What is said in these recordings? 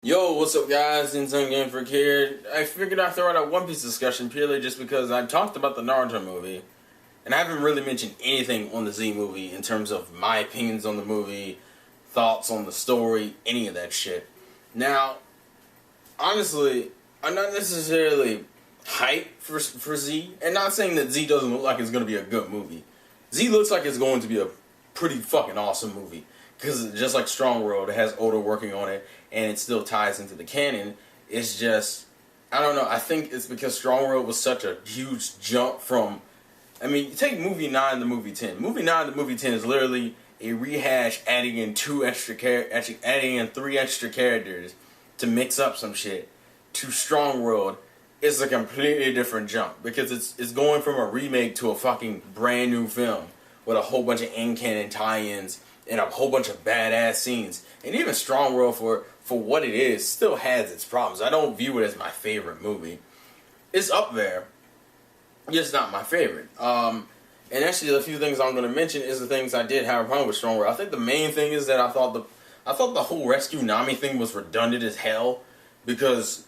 Yo, what's up guys, TheInsaneGamefreak here. I figured I'd throw out a One Piece discussion purely just because I talked about the Naruto movie, and I haven't really mentioned anything on the Z movie in terms of my opinions on the movie, thoughts on the story, any of that shit. Now, honestly, I'm not necessarily hyped for Z, and not saying that Z doesn't look like it's going to be a good movie. Z looks like it's going to be a pretty fucking awesome movie. Because just like Strong World, it has Oda working on it, and it still ties into the canon. It's just, I don't know, I think it's because Strong World was such a huge jump from, I mean, take movie 9 to movie 10. Movie 9 to movie 10 is literally a rehash adding in 3 extra characters to mix up some shit. To Strong World is a completely different jump, because it's going from a remake to a fucking brand new film with a whole bunch of in-canon tie-ins and a whole bunch of badass scenes. And even Strong World, for what it is, still has its problems. I don't view it as my favorite movie. It's up there, just not my favorite. And actually, the few things I'm going to mention is the things I did have a problem with Strong World. I think the main thing is that I thought the whole Rescue Nami thing was redundant as hell, because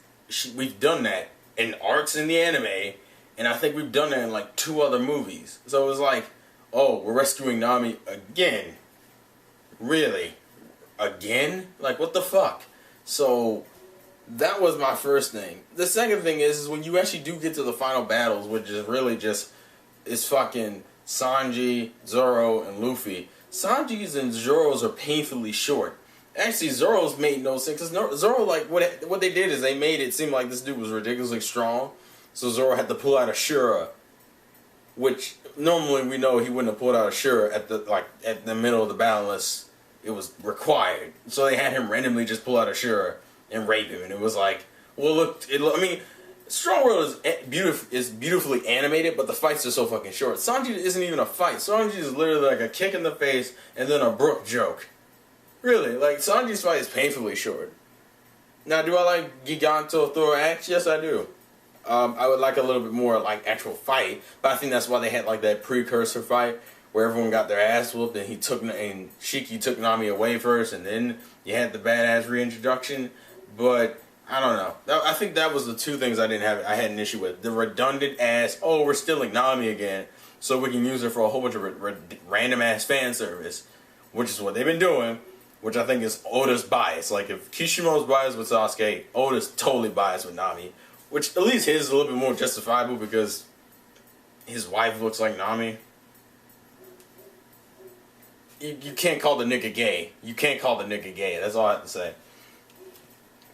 we've done that in arcs in the anime, and I think we've done that in like 2 other movies. So it was like, oh, we're rescuing Nami again. Really? Again? Like, what the fuck? So, that was my first thing. The second thing is when you actually do get to the final battles, which is really just, is fucking Sanji, Zoro, and Luffy. Sanji's and Zoro's are painfully short. Actually, Zoro's made no sense, because Zoro, like, what they did is they made it seem like this dude was ridiculously strong, so Zoro had to pull out a Shura, which normally we know he wouldn't have pulled out a Shura at the middle of the battle unless it was required. So they had him randomly just pull out a Shura and rape him, and it was like, well, look, I mean, Strong World is beautifully animated, but the fights are so fucking short. Sanji isn't even a fight. Sanji is literally like a kick in the face and then a Brook joke. Really, like, Sanji's fight is painfully short. Now, do I like Giganto Thor Axe? Yes, I do. I would like a little bit more, like, actual fight, but I think that's why they had, like, that precursor fight where everyone got their ass whooped, and Shiki took Nami away first, and then you had the badass reintroduction. But I don't know. I think that was the 2 things I had an issue with. The redundant ass, oh, we're stealing Nami again, so we can use her for a whole bunch of random ass fan service, which is what they've been doing, which I think is Oda's bias. Like, if Kishimoto's biased with Sasuke, Oda's totally biased with Nami, which at least his is a little bit more justifiable because his wife looks like Nami. You can't call the nigga gay. You can't call the nigga gay. That's all I have to say.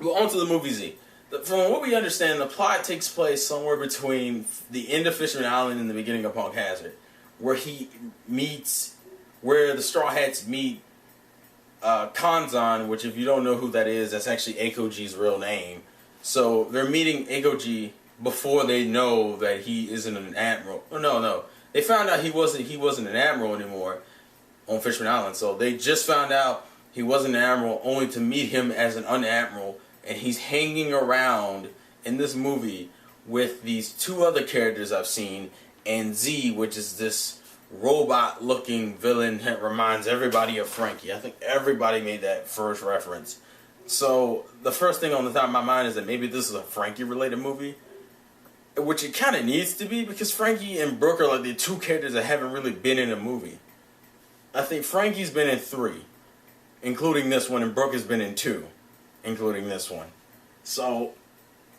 Well, on to the movie Z. From what we understand, the plot takes place somewhere between the end of Fisherman Island and the beginning of Punk Hazard, where the Straw Hats meet Kanzan, which, if you don't know who that is, that's actually Ekoji's real name. So they're meeting Ekoji before they know that he isn't an admiral. Oh, no. They found out he wasn't an admiral anymore on Fisherman Island. So they just found out he wasn't an admiral, only to meet him as an unadmiral, and he's hanging around in this movie with these 2 other characters I've seen, and Z, which is this robot-looking villain that reminds everybody of Frankie. I think everybody made that first reference. So the first thing on the top of my mind is that maybe this is a Frankie-related movie, which it kind of needs to be, because Frankie and Brooke are like the 2 characters that haven't really been in a movie. I think Frankie's been in 3, including this one, and Brooke has been in 2, including this one. So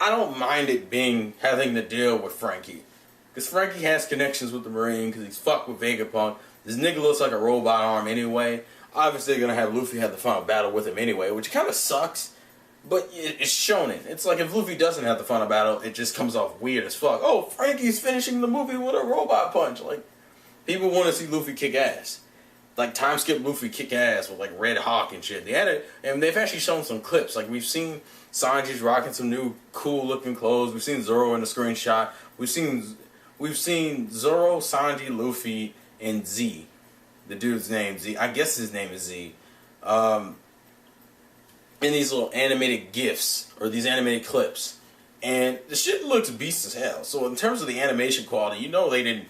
I don't mind it having to deal with Frankie, because Frankie has connections with the Marine, because he's fucked with Vegapunk. This nigga looks like a robot arm anyway. Obviously they're going to have Luffy have the final battle with him anyway, which kind of sucks, but it's shonen. It's like if Luffy doesn't have the final battle, it just comes off weird as fuck. Oh, Frankie's finishing the movie with a robot punch. Like, people want to see Luffy kick ass. Like, time skip Luffy kick ass with, like, Red Hawk and shit. And they've actually shown some clips. Like, we've seen Sanji's rocking some new cool-looking clothes. We've seen Zoro in the screenshot. We've seen Zoro, Sanji, Luffy, and Z. The dude's name, Z. I guess his name is Z. In these little animated GIFs, or these animated clips. And the shit looks beast as hell. So in terms of the animation quality, you know they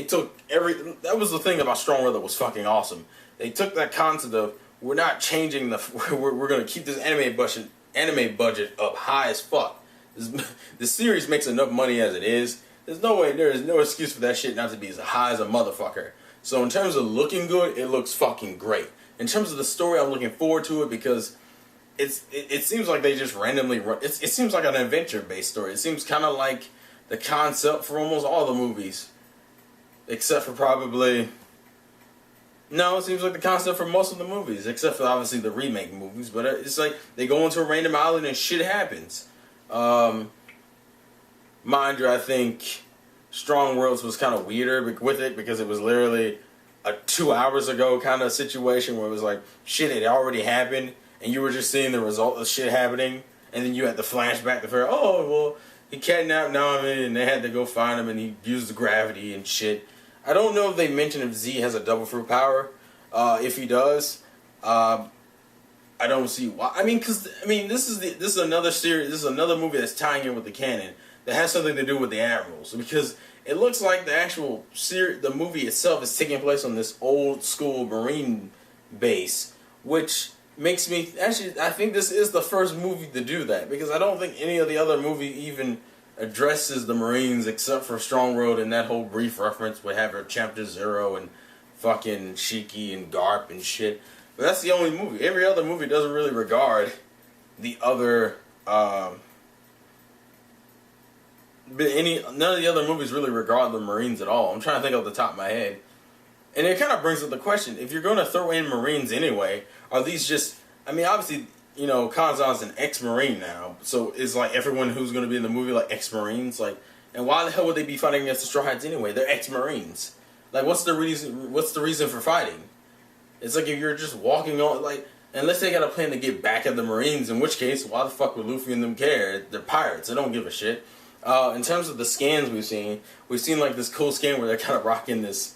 took that was the thing about Strong World that was fucking awesome. They took that concept of, we're not changing we're going to keep this anime budget up high as fuck. The series makes enough money as it is. There is no excuse for that shit not to be as high as a motherfucker. So in terms of looking good, it looks fucking great. In terms of the story, I'm looking forward to it because it seems like they just randomly run. It seems like an adventure-based story. It seems kind of like the concept for almost all the movies. Except for probably... No, it seems like the concept for most of the movies. Except for obviously the remake movies. But it's like they go into a random island and shit happens. Mind you, I think Strong Worlds was kind of weirder with it because it was literally a 2 hours ago kind of situation where it was like, shit, it already happened, and you were just seeing the result of shit happening, and then you had the flashback to figure, oh, well, he kidnapped Nami, and they had to go find him, and he used the gravity and shit. I don't know if they mentioned if Z has a double fruit power. If he does, I don't see why. I mean, this is another series. This is another movie that's tying in with the canon that has something to do with the admirals, because it looks like the actual the movie itself is taking place on this old school Marine base, which makes me actually. I think this is the first movie to do that, because I don't think any of the other movie even addresses the Marines except for Strong World and that whole brief reference we have her Chapter 0 and fucking Shiki and Garp and shit. But that's the only movie. Every other movie doesn't really regard the other. None of the other movies really regard the Marines at all. I'm trying to think off the top of my head. And it kind of brings up the question, if you're going to throw in Marines anyway, are these just... I mean, obviously, you know, Kazan's an ex-Marine now, so it's like everyone who's going to be in the movie like ex-Marines, like... And why the hell would they be fighting against the Straw Hats anyway? They're ex-Marines. Like, what's the reason for fighting? It's like if you're just walking on, like... Unless they got a plan to get back at the Marines, in which case, why the fuck would Luffy and them care? They're pirates. They don't give a shit. In terms of the scans we've seen like this cool scan where they're kind of rocking this,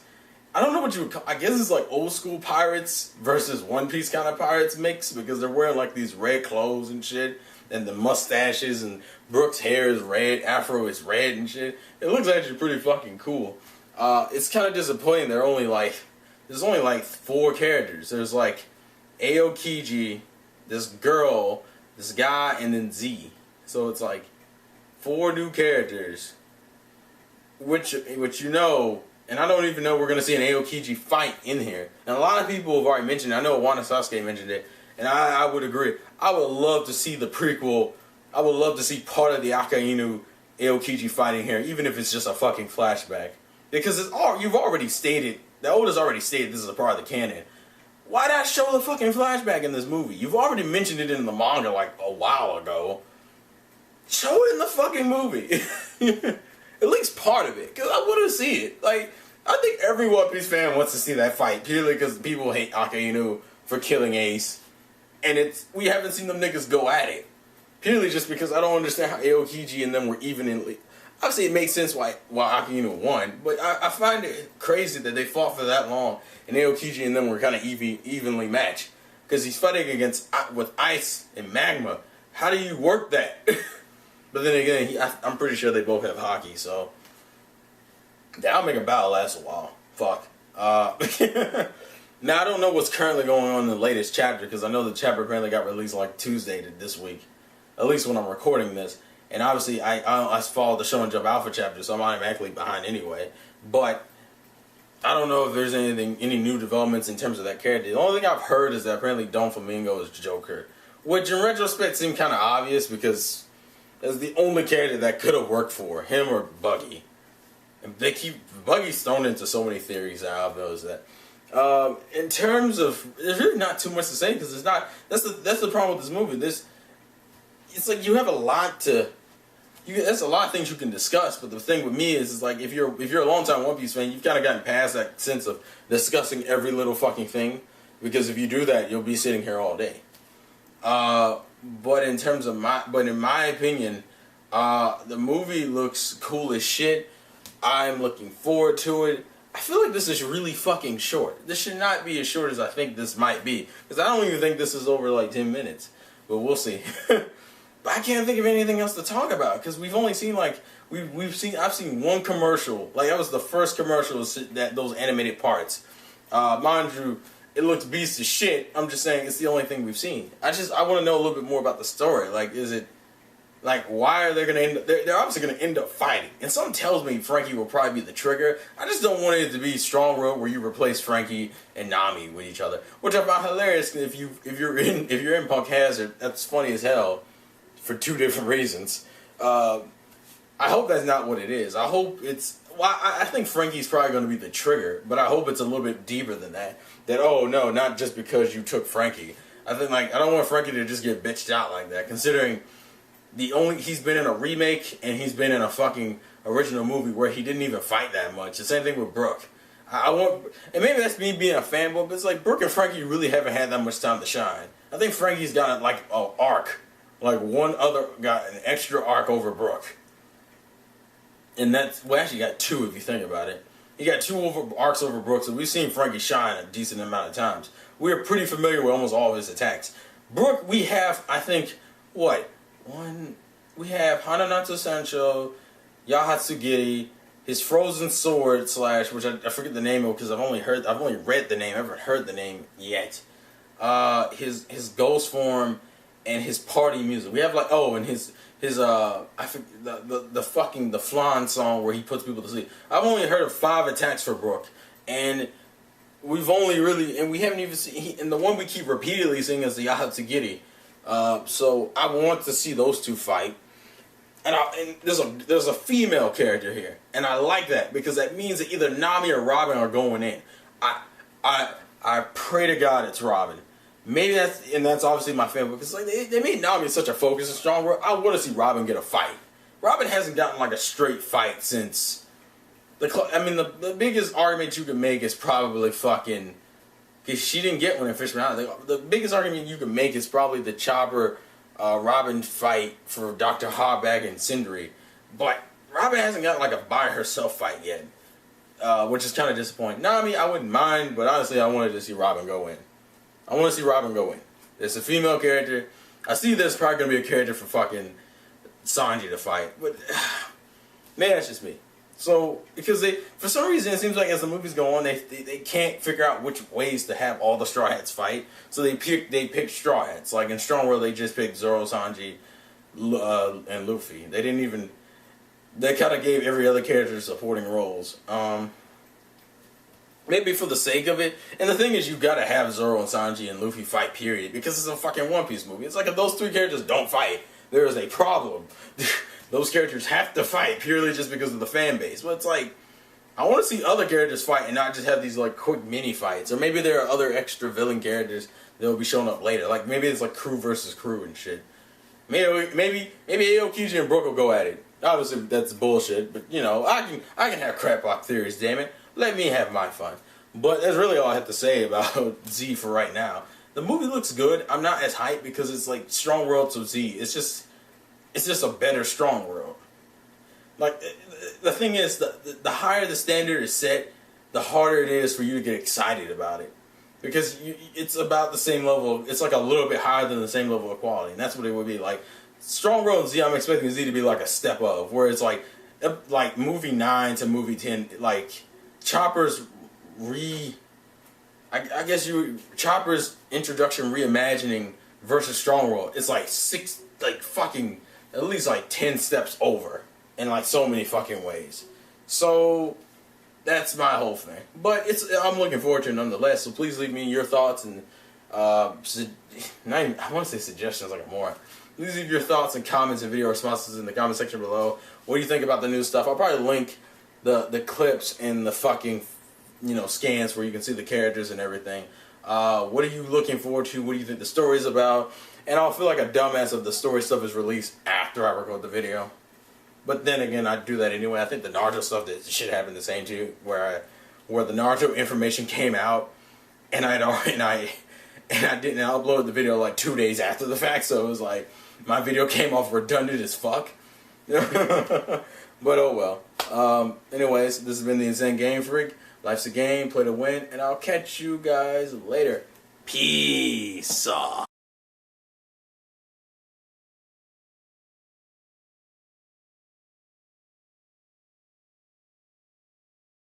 I don't know what you would call, I guess it's like old school pirates versus One Piece kind of pirates mix, because they're wearing like these red clothes and shit, and the mustaches, and Brooks' hair is red, Afro is red and shit. It looks actually pretty fucking cool. It's kind of disappointing there's only like 4 characters. There's like Aokiji, this girl, this guy, and then Z. So it's like 4 new characters, which you know, and I don't even know we're going to see an Aokiji fight in here. And a lot of people have already mentioned it. I know Wano Sasuke mentioned it, and I would agree. I would love to see the prequel. I would love to see part of the Akainu Aokiji fighting here, even if it's just a fucking flashback. Because you've already stated, the Oda's already stated this is a part of the canon. Why not show the fucking flashback in this movie? You've already mentioned it in the manga like a while ago. Show it in the fucking movie. At least part of it. Because I want to see it. Like, I think every One Piece fan wants to see that fight. Purely because people hate Akainu for killing Ace. And we haven't seen them niggas go at it. Purely just because I don't understand how Aokiji and them were even in... Obviously, it makes sense why Akainu won. But I find it crazy that they fought for that long. And Aokiji and them were kind of evenly matched. Because he's fighting with ice and magma. How do you work that? But then again, I'm pretty sure they both have hockey, so that'll make a battle last a while. Fuck. Now, I don't know what's currently going on in the latest chapter, because I know the chapter apparently got released like Tuesday this week. At least when I'm recording this. And obviously, I followed the Shonen Jump Alpha chapter, so I'm automatically behind anyway. But I don't know if there's any new developments in terms of that character. The only thing I've heard is that apparently Don Flamingo is Joker. Which in retrospect seemed kind of obvious, because that's the only character that could have worked for him or Buggy. And they keep Buggy's thrown into so many theories now. I've noticed that. In terms of, there's really not too much to say, because it's not. That's the problem with this movie. It's like you have a lot to. There's a lot of things you can discuss, but the thing with me is like if you're a longtime One Piece fan, you've kind of gotten past that sense of discussing every little fucking thing, because if you do that, you'll be sitting here all day. But in my opinion, the movie looks cool as shit. I'm looking forward to it. I feel like this is really fucking short. This should not be as short as I think this might be, because I don't even think this is over like 10 minutes. But we'll see. But I can't think of anything else to talk about, because we've only seen like I've seen one commercial. Like that was the first commercial that those animated parts. Mind you, it looks beast as shit. I'm just saying it's the only thing we've seen. I want to know a little bit more about the story. Like, is it, like, why are they going to end up, they're obviously going to end up fighting. And something tells me Frankie will probably be the trigger. I just don't want it to be Strong World where you replace Frankie and Nami with each other. Which I find hilarious if you're in Punk Hazard. That's funny as hell for two different reasons. I hope that's not what it is. I hope it's, well, I think Frankie's probably going to be the trigger, but I hope it's a little bit deeper than that. That, oh no, not just because you took Frankie. I think, like, I don't want Frankie to just get bitched out like that, considering he's been in a remake and he's been in a fucking original movie where he didn't even fight that much. The same thing with Brooke. And maybe that's me being a fanboy, but it's like Brooke and Frankie really haven't had that much time to shine. I think Frankie's got like an arc, like one other got an extra arc over Brooke, and that's, well, actually got two if you think about it. He got two arcs over Brooke, so we've seen Frankie shine a decent amount of times. We're pretty familiar with almost all of his attacks. Brooke, we have, I think, what? We have Hananatsu Sancho, Yahatsugiri, his frozen sword / which I forget the name of because I've only read the name, I haven't heard the name yet. His ghost form and his party music. We have like, oh, and his I forget the flan song where he puts people to sleep. I've only heard of 5 attacks for Brooke, and we haven't even seen, and the one we keep repeatedly seeing is the Yahatsugiri. So I want to see those two fight, and there's a female character here, and I like that because that means that either Nami or Robin are going in. I pray to God it's Robin. Maybe that's obviously my family because like they made Nami such a focus and strong world. I want to see Robin get a fight. Robin hasn't gotten like a straight fight since the biggest argument you can make is probably fucking. Because she didn't get one in Fishman Island. The biggest argument you can make is probably the Chopper Robin fight for Dr. Harbag and Sindri. But Robin hasn't got like a by herself fight yet. Which is kind of disappointing. Nami, I wouldn't mind, but honestly I wanted to see Robin go in. I want to see Robin go in. It's a female character. I see there's probably going to be a character for fucking Sanji to fight. But man, that's just me. So, because for some reason, it seems like as the movies go on, they can't figure out which ways to have all the Straw Hats fight. So they pick Straw Hats. Like in Strong World, they just picked Zoro, Sanji, and Luffy. They kind of gave every other character supporting roles. Maybe for the sake of it. And the thing is, you gotta have Zoro and Sanji and Luffy fight, period. Because it's a fucking One Piece movie. It's like if those 3 characters don't fight, there is a problem. Those characters have to fight purely just because of the fan base. But it's like, I want to see other characters fight and not just have these like quick mini fights. Or maybe there are other extra villain characters that will be showing up later. Like maybe it's like crew versus crew and shit. Maybe Aokiji and Brook will go at it. Obviously that's bullshit, but you know, I can have craplock theories, damn it. Let me have my fun. But that's really all I have to say about Z for right now. The movie looks good. I'm not as hyped because it's like Strong World to Z. It's just a better Strong World. Like, the thing is, the higher the standard is set, the harder it is for you to get excited about it. Because it's about the same level, it's like a little bit higher than the same level of quality. And that's what it would be like. Strong World and Z, I'm expecting Z to be like a step up. Where it's like movie 9 to movie 10, like, Chopper's Chopper's introduction reimagining versus Strong World, it's like fucking at least like 10 steps over in like so many fucking ways. So that's my whole thing. But I'm looking forward to it nonetheless. So please leave me your thoughts and I want to say suggestions like a moron. Please leave your thoughts and comments and video responses in the comment section below. What do you think about the new stuff? I'll probably link the clips and the fucking scans where you can see the characters and everything. What are you looking forward to? What do you think the story's about? And I'll feel like a dumbass if the story stuff is released after I record the video. But then again, I do that anyway. I think the Naruto stuff, that shit happened the same too, where the Naruto information came out, and I didn't upload the video like 2 days after the fact, so it was like my video came off redundant as fuck. But oh well. Anyways, this has been the Insane Game Freak. Life's a game, play to win, and I'll catch you guys later. Peace.